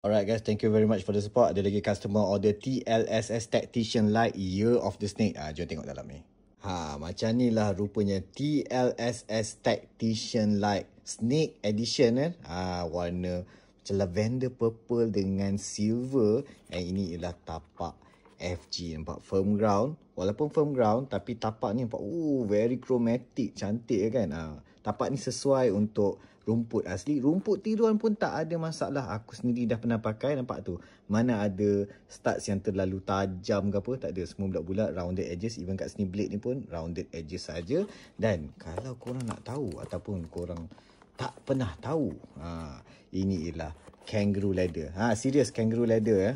Alright guys, thank you very much for the support. Ada lagi customer order TLSS Tactician Light Year of the Snake. Jom tengok dalam ni. Macam ni lah rupanya TLSS Tactician Light Snake Edition kan. Warna macam lavender purple dengan silver. And ini ialah tapak FG. Nampak firm ground. Walaupun firm ground tapi tapak ni nampak very chromatic, cantik kan. Tapak ni sesuai untuk rumput asli. Rumput tiruan pun tak ada masalah. Aku sendiri dah pernah pakai, nampak tu. Mana ada studs yang terlalu tajam ke apa, tak ada. Semua bulat-bulat, rounded edges. Even kat sini blade ni pun rounded edges saja. Dan kalau korang nak tahu ataupun korang tak pernah tahu, ini ialah kangaroo leather. Serious kangaroo leather.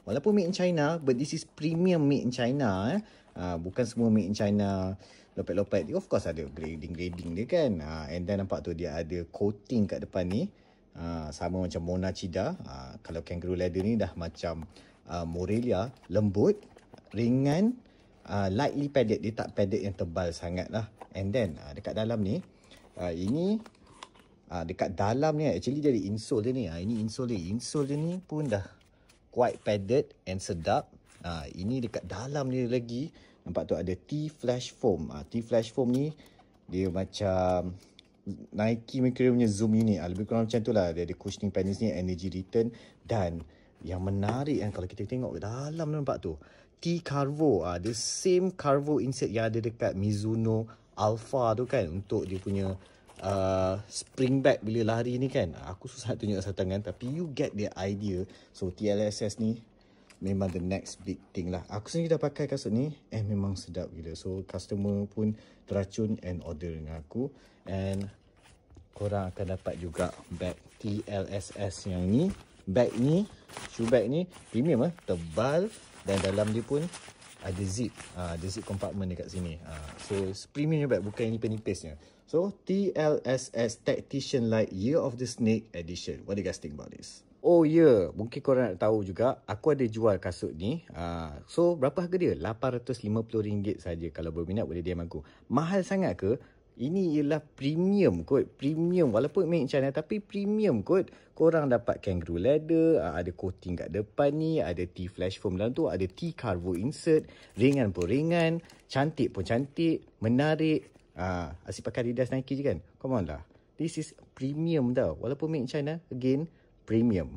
Walaupun made in China, but this is premium made in China. Bukan semua made in China lopet-lopet. Of course ada grading dia kan. And then nampak tu dia ada coating kat depan ni. Sama macam Monachida. Kalau kangaroo leather ni dah macam Morelia, lembut, ringan, lightly padded. Dia tak padded yang tebal sangat lah. And then dekat dalam ni, ini dekat dalam ni actually dia ada insole dia ni. Ini insole dia. Insole dia ni pun dah quite padded and sedap. Ini dekat dalam dia lagi. Nampak tu ada T-Flash Foam. T-Flash Foam ni dia macam Nike Mercury punya Zoom unit. Lebih kurang macam tu lah. Dia ada cushioning panels ni, energy return. Dan yang menarik kan, kalau kita tengok ke dalam nampak tu, T-Carvo. The same carvo insert yang ada dekat Mizuno Alpha tu kan. Untuk dia punya spring back bila lari ni kan. Aku susah tunjuk asal tangan, tapi you get the idea. So TLSS ni memang the next big thing lah. Aku sendiri dah pakai kasut ni and memang sedap gila. So customer pun teracun and order dengan aku. And korang akan dapat juga bag TLSS yang ni. Bag ni, shoe bag ni premium tebal. Dan dalam dia pun ada zip. Ada zip compartment dekat sini. So premium bag, bukan yang nipis-nipisnya. So TLSS Tactician Light Year of the Snake Edition. What do you guys think about this? Oh ya, mungkin korang nak tahu juga, aku ada jual kasut ni. So, berapa harga dia? RM850 saja. Kalau berminat boleh DM aku. Mahal sangat ke? Ini ialah premium kot. Premium. Walaupun made in China, tapi premium kot. Korang dapat kangaroo leather, ada coating kat depan ni, ada T-Flash Foam dalam tu, ada T-Carvo insert, ringan pun ringan, cantik pun cantik, menarik. Asyik pakai Adidas Nike je kan? Come on lah. This is premium tau. Walaupun made in China, again, premium.